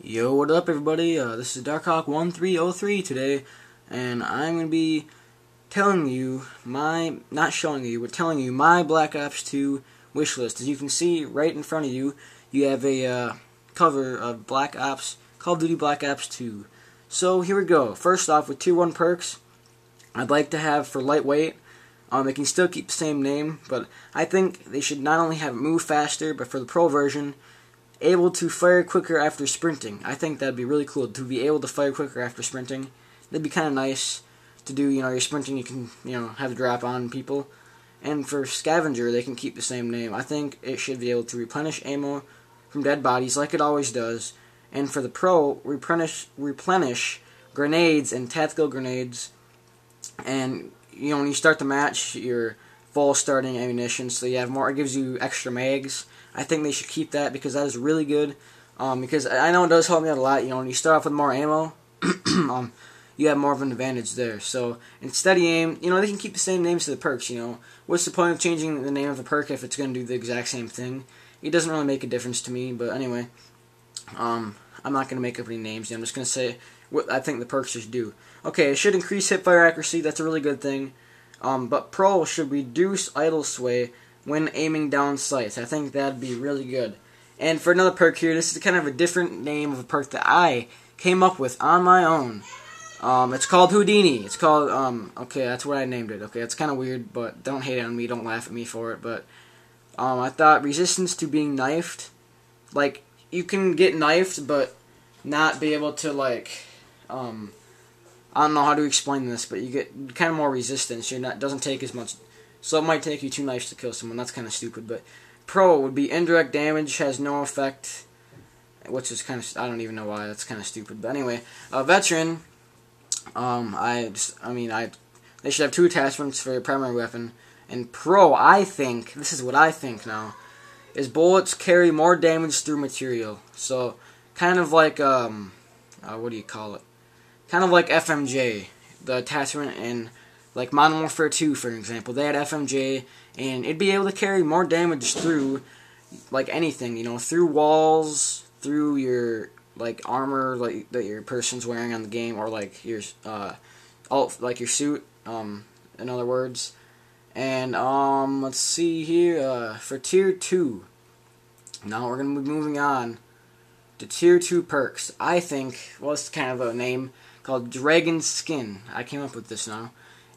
Yo, what up everybody? This is Darkhawk1303 today, and I'm going to be telling you not showing you, but telling you my Black Ops 2 wish list. As you can see right in front of you, you have a cover of Call of Duty Black Ops 2. So here we go. First off, with Tier 1 perks, I'd like to have for lightweight, they can still keep the same name, but I think they should not only have it move faster, but for the pro version, able to fire quicker after sprinting. I think that'd be really cool to be able to fire quicker after sprinting. That'd be kind of nice to do. You're sprinting, you can have a drop on people. And for scavenger, they can keep the same name. I think it should be able to replenish ammo from dead bodies like it always does. And for the pro, replenish grenades and tactical grenades. And when you start the match, you're full starting ammunition, so you have more. It gives you extra mags. I think they should keep that because that is really good. Because I know it does help me out a lot. When you start off with more ammo, you have more of an advantage there. So in steady aim, they can keep the same names to the perks. What's the point of changing the name of the perk if it's going to do the exact same thing? It doesn't really make a difference to me. But anyway, I'm not going to make up any names. I'm just going to say what I think the perks should do. Okay, it should increase hipfire accuracy. That's a really good thing. But pro should reduce idle sway when aiming down sights. I think that'd be really good. And for another perk here, this is kind of a different name of a perk that I came up with on my own. It's called Houdini. It's called, okay, that's what I named it. Okay, it's kind of weird, but don't hate on me, don't laugh at me for it. But I thought resistance to being knifed, like, you can get knifed, but not be able to, like, I don't know how to explain this, but you get kind of more resistance. Doesn't take as much. So it might take you 2 knives to kill someone. That's kind of stupid. But pro would be indirect damage, has no effect, which is kind of, I don't even know why. That's kind of stupid. But anyway, veteran. They should have 2 attachments for your primary weapon. And pro, I think, this is what I think now, is bullets carry more damage through material. So kind of like what do you call it? Kind of like FMJ, the attachment in like Modern Warfare 2, for example. They had FMJ, and it'd be able to carry more damage through like anything, through walls, through your like armor like that your person's wearing on the game, or like your like your suit, in other words. And let's see here, for Tier 2. Now we're gonna be moving on to Tier 2 perks. I think, well, it's kind of a name called Dragon Skin. I came up with this now.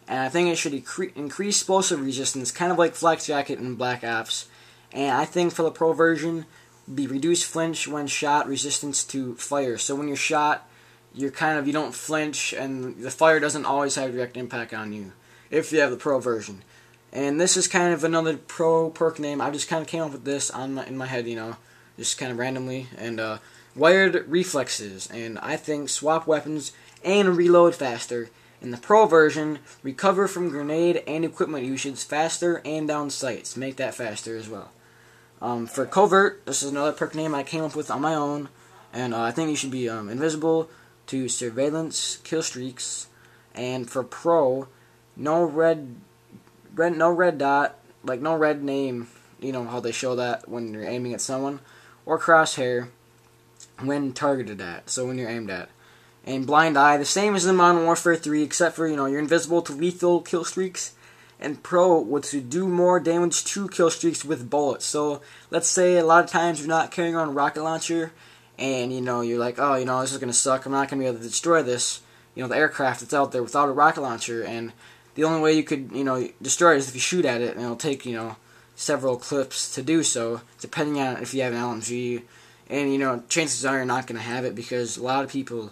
And I think it should increase explosive resistance, kind of like Flak Jacket in Black Ops. And I think for the pro version, be reduced flinch when shot, resistance to fire. So when you're shot, you don't flinch, and the fire doesn't always have direct impact on you, if you have the pro version. And this is kind of another pro perk name. I just kind of came up with this in my head, just kind of randomly. And wired reflexes, and I think swap weapons and reload faster. In the pro version, recover from grenade and equipment usage faster and down sights. Make that faster as well. For covert, this is another perk name I came up with on my own, and I think you should be invisible to surveillance, killstreaks. And for pro, no red dot, like no red name. How they show that when you're aiming at someone, or crosshair when targeted at, so when you're aimed at. And blind eye, the same as in Modern Warfare 3, except for, you're invisible to lethal kill streaks. And pro would to do more damage to kill streaks with bullets. So let's say a lot of times you're not carrying around a rocket launcher, and you're like, oh, this is gonna suck. I'm not gonna be able to destroy this, the aircraft that's out there without a rocket launcher. And the only way you could, destroy it is if you shoot at it, and it'll take, several clips to do so, depending on if you have an LMG. And chances are you're not gonna have it because a lot of people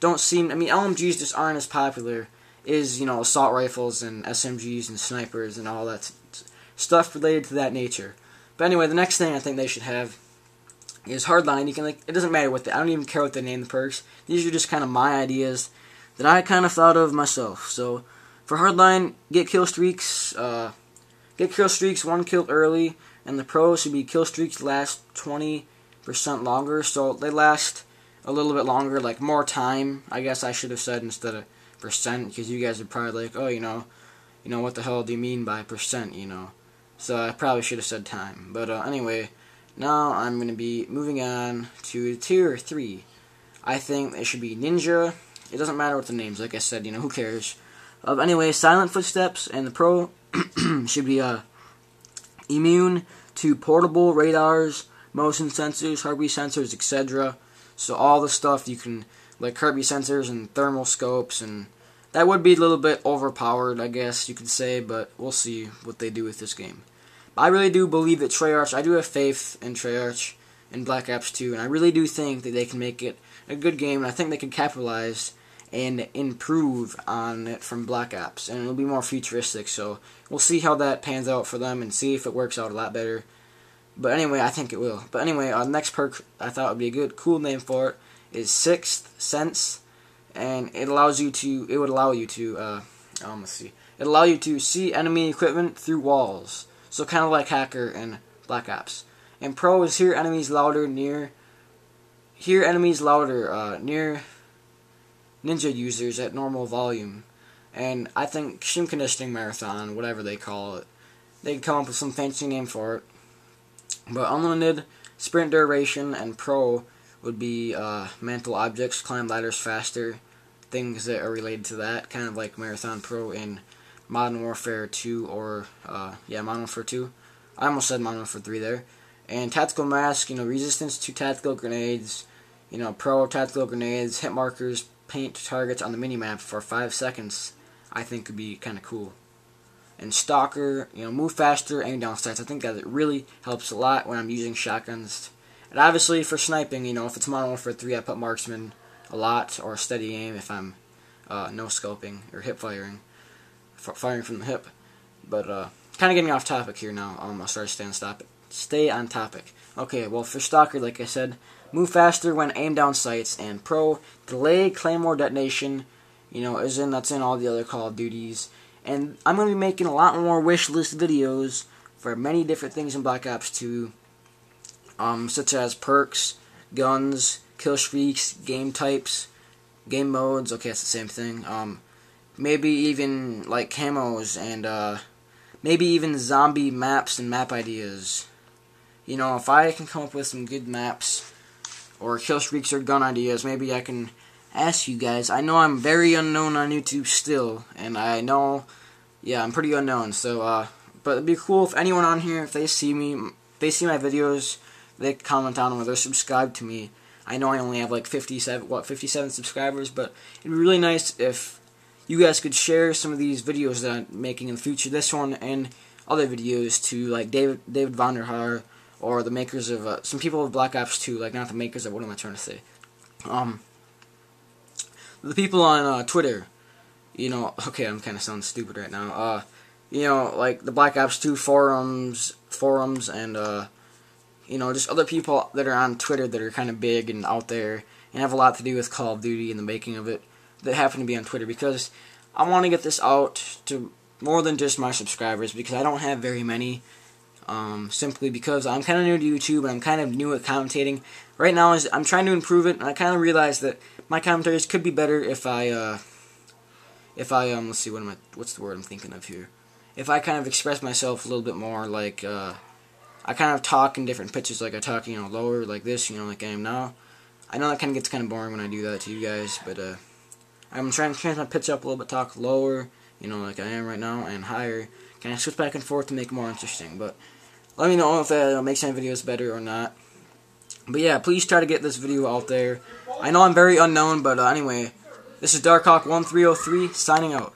don't seem. LMGs just aren't as popular as assault rifles and SMGs and snipers and all that stuff related to that nature. But anyway, the next thing I think they should have is hardline. It doesn't matter what I don't even care what they name the perks. These are just kind of my ideas that I kind of thought of myself. So for hardline, get kill streaks. Get kill streaks 1 kill early, and the pros should be kill streaks last 20% longer. So they last a little bit longer, like more time, I guess I should have said instead of percent, because you guys are probably like, oh, what the hell do you mean by percent, So I probably should have said time. But anyway, now I'm going to be moving on to Tier 3. I think it should be ninja. It doesn't matter what the names, like I said, who cares. Anyway, silent footsteps, and the pro should be immune to portable radars, motion sensors, heartbeat sensors, etc. So all the stuff you can, like heartbeat sensors and thermal scopes, and that would be a little bit overpowered, I guess you could say, but we'll see what they do with this game. I really do believe that Treyarch, I do have faith in Treyarch and Black Ops 2, and I really do think that they can make it a good game, and I think they can capitalize and improve on it from Black Ops, and it'll be more futuristic, so we'll see how that pans out for them and see if it works out a lot better. But anyway, I think it will. But anyway, next perk I thought would be a good, cool name for it is Sixth Sense, and it would allow you to see enemy equipment through walls. So kind of like Hacker and Black Ops. And Pro is hear enemies louder near ninja users at normal volume. And I think Stream Conditioning Marathon, whatever they call it, they can come up with some fancy name for it. But unlimited sprint duration and Pro would be mantle objects, climb ladders faster, things that are related to that, kind of like Marathon Pro in Modern Warfare 2 or Modern Warfare 2. I almost said Modern Warfare 3 there. And tactical mask, resistance to tactical grenades, Pro tactical grenades, hit markers, paint targets on the minimap for 5 seconds, I think could be kind of cool. And Stalker, move faster, aim down stats. I think that it really helps a lot when I'm using shotguns. And obviously for sniping, if it's Modern Warfare 3, I put marksman a lot, or steady aim if I'm no scoping or hip firing from the hip. But kind of getting off topic here now. I'll start to stay on topic. Okay, well for Stalker, like I said, move faster when aim down sights, and Pro delay claymore detonation. That's in all the other Call of Duties. And I'm going to be making a lot more wish list videos for many different things in Black Ops 2, such as perks, guns, killstreaks, game types, game modes. Okay, that's the same thing. Maybe even like camos, and maybe even zombie maps and map ideas. If I can come up with some good maps or killstreaks or gun ideas, maybe I can ask you guys. I know I'm very unknown on YouTube still, and I know, I'm pretty unknown. So, but it'd be cool if anyone on here, if they see my videos, they comment on them or they're subscribed to me. I know I only have like 57 subscribers, but it'd be really nice if you guys could share some of these videos that I'm making in the future, this one and other videos, to like David Vonderhaar, or the makers of some people of Black Ops 2, like not the makers of, what am I trying to say? The people on Twitter, okay, I'm kind of sounding stupid right now. Like the Black Ops 2 forums, and just other people that are on Twitter that are kind of big and out there and have a lot to do with Call of Duty and the making of it, that happen to be on Twitter, because I want to get this out to more than just my subscribers, because I don't have very many. Simply because I'm kind of new to YouTube and I'm kind of new at commentating. Right now, I'm trying to improve it, and I kind of realize that my commentaries could be better if I let's see, what's the word I'm thinking of here? If I kind of express myself a little bit more, like, I kind of talk in different pitches, like I talk, lower, like this, like I am now. I know that kind of gets kind of boring when I do that to you guys, but, I'm trying to change my pitch up a little bit, talk lower, like I am right now, and higher. Kind of switch back and forth to make it more interesting, but let me know if that makes any videos better or not. But yeah, please try to get this video out there. I know I'm very unknown, but anyway, this is Darkhawk1303 signing out.